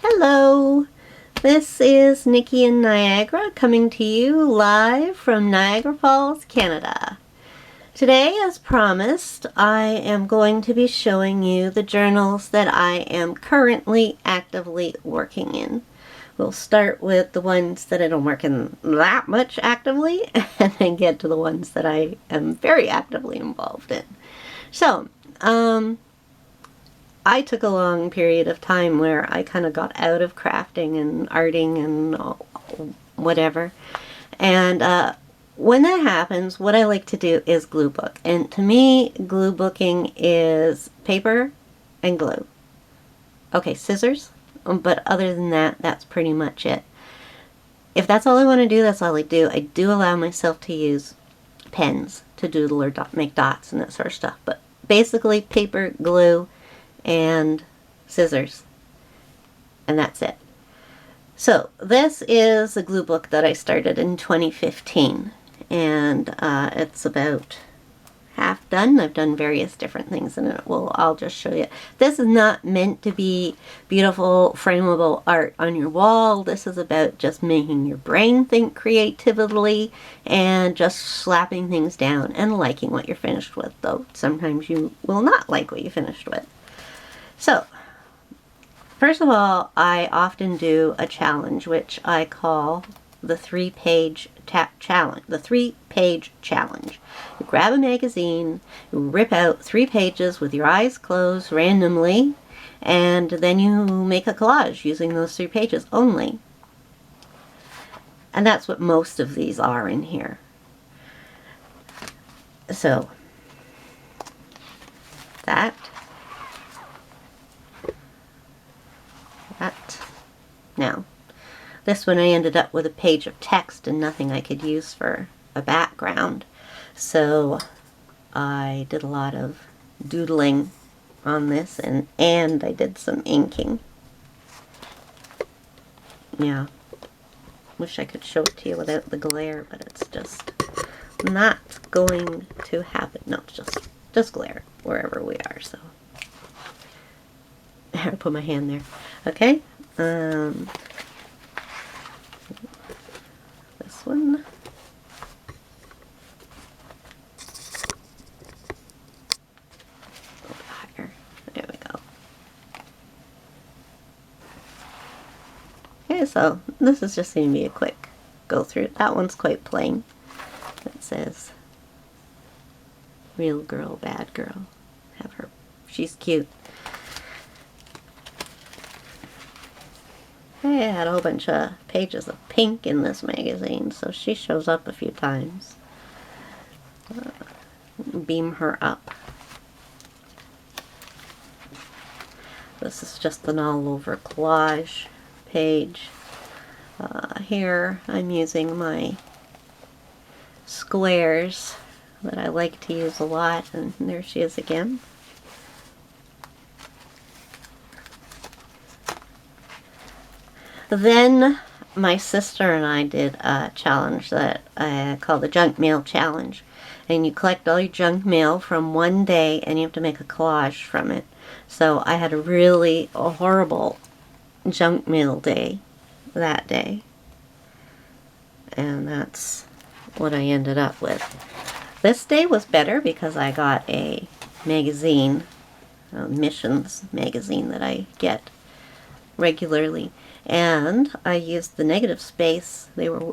Hello, this is Nikki in Niagara coming to you live from Niagara Falls, Canada. Today, as promised, I am going to be showing you the journals that I am currently actively working in. We'll start with the ones that I don't work in that much actively and then get to the ones that I am very actively involved in. So, I took a long period of time where I kind of got out of crafting and arting and whatever. And when that happens, what I like to do is glue book. And to me, glue booking is paper and glue. Okay, scissors, but other than that, that's pretty much it. If that's all I want to do, that's all I do. I do allow myself to use pens to doodle or make dots and that sort of stuff. But basically, paper, glue, and scissors, and that's it. So this is a glue book that I started in 2015, and it's about half done. I've done various different things in it. Well, I'll just show you. This is not meant to be beautiful frameable art on your wall. This is about just making your brain think creatively and just slapping things down and liking what you're finished with, though sometimes you will not like what you finished with. So, first of all, I often do a challenge, which I call the three-page challenge. The three-page challenge. You grab a magazine, you rip out 3 pages with your eyes closed randomly, and then you make a collage using those 3 pages only. And that's what most of these are in here. So, that. Now, this one I ended up with a page of text and nothing I could use for a background. So I did a lot of doodling on this and I did some inking. Yeah. Wish I could show it to you without the glare, but it's just not going to happen. No, it's just glare wherever we are, so. I put my hand there. Okay. This one. Higher. There we go. Okay, so this is just going to be a quick go through. That one's quite plain. It says, real girl, bad girl. Have her. She's cute. I had a whole bunch of pages of pink in this magazine, so she shows up a few times. Beam her up. This is just an all-over collage page. Here I'm using my squares that I like to use a lot, and there she is again. Then my sister and I did a challenge that I call the Junk Mail Challenge. And you collect all your junk mail from one day and you have to make a collage from it. So I had a horrible junk mail day that day. And that's what I ended up with. This day was better because I got a magazine, a missions magazine that I get regularly. And I used the negative space.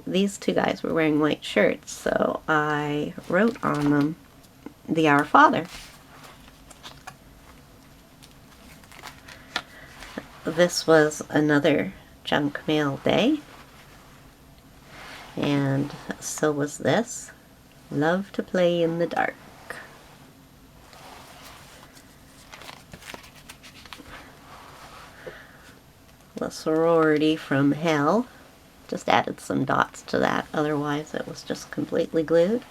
These 2 guys were wearing white shirts, so I wrote on them the Our Father. This was another junk mail day. And so was this. Love to play in the dark. The sorority from hell. Just added some dots to that, otherwise it was just completely glued.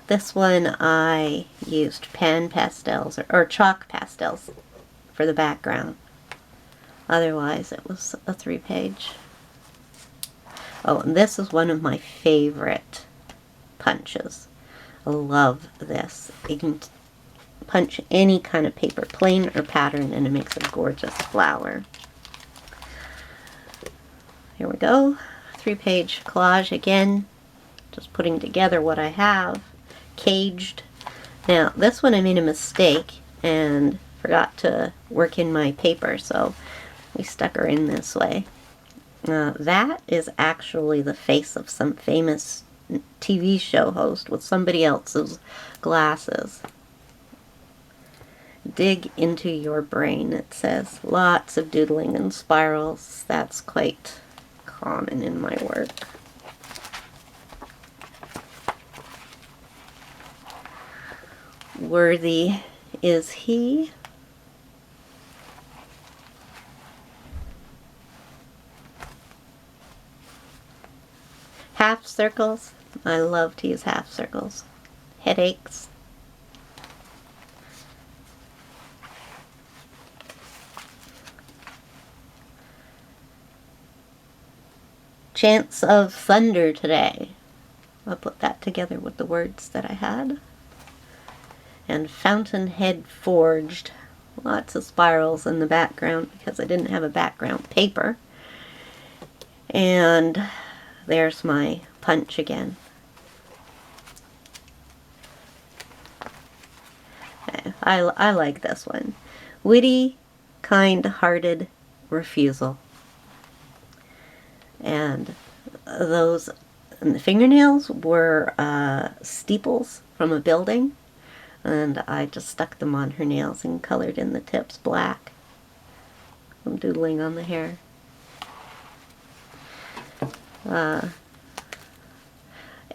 This one I used pen pastels or chalk pastels for the background. Otherwise it was a 3-page. Oh, and this is one of my favorite punches. I love this. You can punch any kind of paper, plain or pattern, and it makes a gorgeous flower. Here we go. 3-page collage again. Just putting together what I have. Caged. Now, this one I made a mistake and forgot to work in my paper, so we stuck her in this way. That is actually the face of some famous TV show host with somebody else's glasses. Dig into your brain, it says. Lots of doodling and spirals. That's quite common in my work. Worthy is he. Half circles. I love to use half circles. Headaches. Chance of thunder today. I'll put that together with the words that I had. And fountainhead forged. Lots of spirals in the background because I didn't have a background paper. And there's my punch again. I like this one. Witty, kind-hearted refusal. And those the fingernails were steeples from a building. And I just stuck them on her nails and colored in the tips black. I'm doodling on the hair.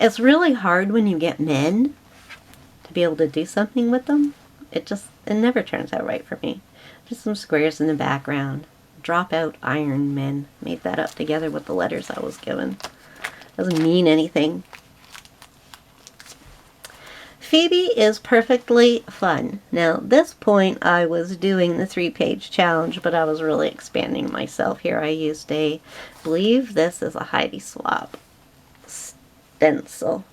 It's really hard when you get men to be able to do something with them. It never turns out right for me. Just some squares in the background. Drop out Iron Men. Made that up together with the letters I was given. Doesn't mean anything. Phoebe is perfectly fun. Now, at this point I was doing the 3-page challenge, but I was really expanding myself here. I used I believe this is a Heidi Swapp stencil.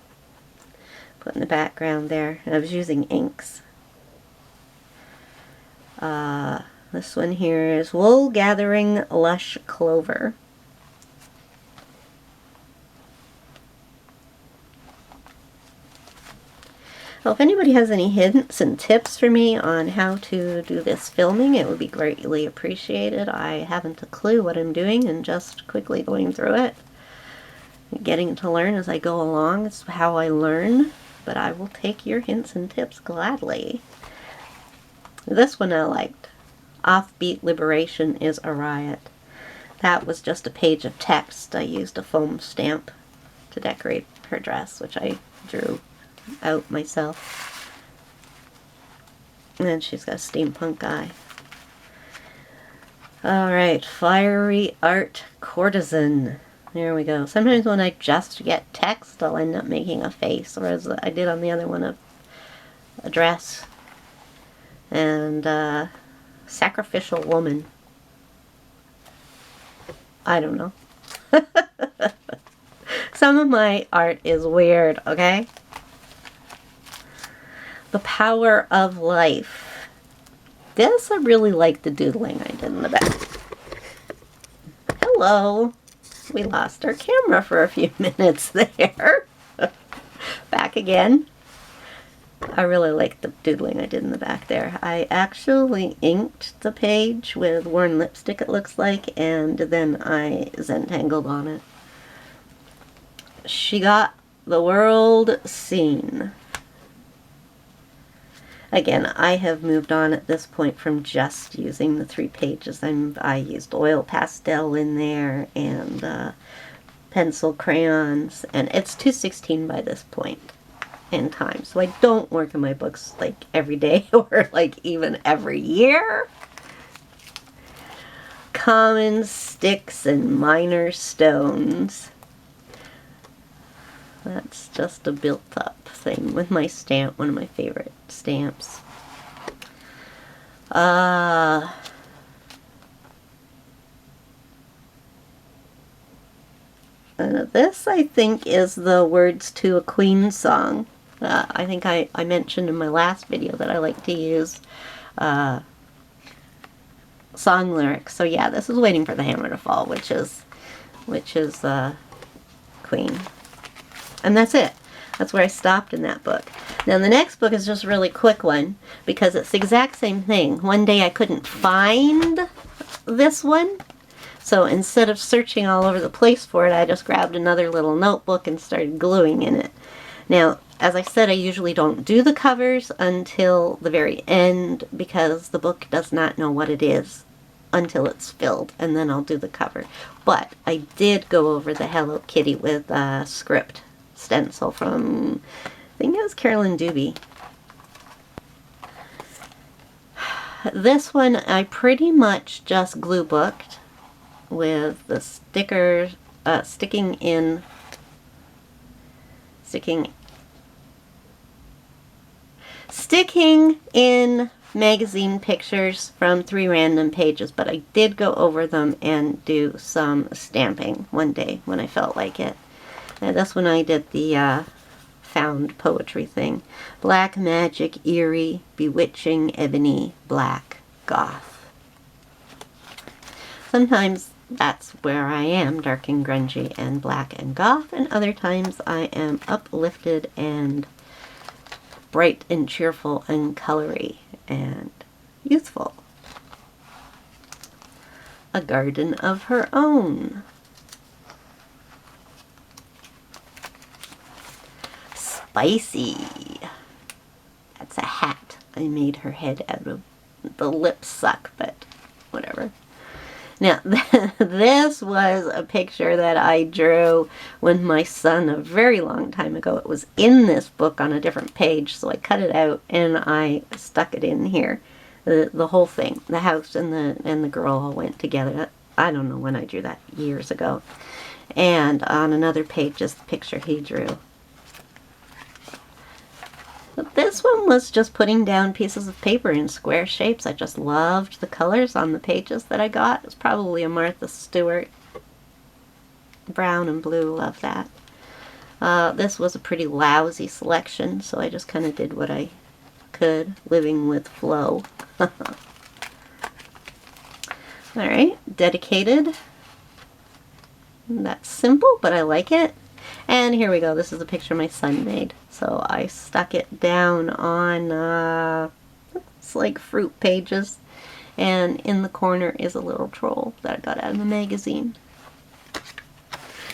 Put in the background there. I was using inks. This one here is Wool Gathering Lush Clover. Well, if anybody has any hints and tips for me on how to do this filming, it would be greatly appreciated. I haven't a clue what I'm doing and just quickly going through it. Getting to learn as I go along. It's how I learn, but I will take your hints and tips gladly. This one I liked. Offbeat Liberation is a Riot. That was just a page of text. I used a foam stamp to decorate her dress, which I drew out myself. And then she's got a steampunk eye. Alright, Fiery Art Courtesan. There we go. Sometimes when I just get text, I'll end up making a face, or as I did on the other one, a dress. And Sacrificial Woman. I don't know. Some of my art is weird, okay? The Power of Life. This, I really like the doodling I did in the back. Hello. We lost our camera for a few minutes there. Back again. I really like the doodling I did in the back there. I actually inked the page with worn lipstick, it looks like, and then I Zentangled on it. She got the world seen. Again, I have moved on at this point from just using the 3 pages. I used oil pastel in there and pencil crayons, and it's 216 by this point in time. So I don't work in my books like every day or like even every year. Common sticks and minor stones. That's just a built-up thing with my stamp, one of my favorite stamps. This, I think, is the words to a Queen song. I think I mentioned in my last video that I like to use song lyrics. So yeah, this is Waiting for the Hammer to Fall, which is which is Queen. And that's it. That's where I stopped in that book. Now the next book is just a really quick one because it's the exact same thing. One day I couldn't find this one, so instead of searching all over the place for it, I just grabbed another little notebook and started gluing in it. Now, as I said, I usually don't do the covers until the very end because the book does not know what it is until it's filled, and then I'll do the cover. But I did go over the Hello Kitty with a script stencil from, I think it was Carolyn Dubie. This one I pretty much just glue booked with the stickers sticking in magazine pictures from 3 random pages, but I did go over them and do some stamping one day when I felt like it. Now this one I did the found poetry thing. Black magic, eerie, bewitching, ebony, black, goth. Sometimes that's where I am, dark and grungy and black and goth, and other times I am uplifted and bright and cheerful and colory and youthful. A garden of her own. Spicy. That's a hat I made her head out of. The lips suck, but whatever. Now, this was a picture that I drew with my son a very long time ago. It was in this book on a different page, so I cut it out and I stuck it in here. The whole thing, the house and the girl all went together. I don't know when I drew that, years ago. And on another page, just the picture he drew. But this one was just putting down pieces of paper in square shapes. I just loved the colors on the pages that I got. It's probably a Martha Stewart. Brown and blue, love that. This was a pretty lousy selection, so I just kind of did what I could, living with flow. Alright, dedicated. That's simple, but I like it. And here we go. This is a picture my son made. So I stuck it down on, it's like fruit pages. And in the corner is a little troll that I got out of the magazine.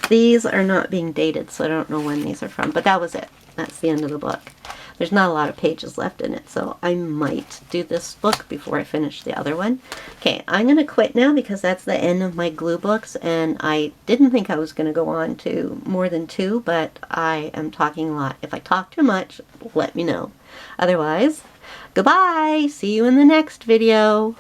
These are not being dated, so I don't know when these are from. But that was it. That's the end of the book. There's not a lot of pages left in it, so I might do this book before I finish the other one. Okay, I'm going to quit now because that's the end of my glue books, and I didn't think I was going to go on to more than 2, but I am talking a lot. If I talk too much, let me know. Otherwise, goodbye! See you in the next video!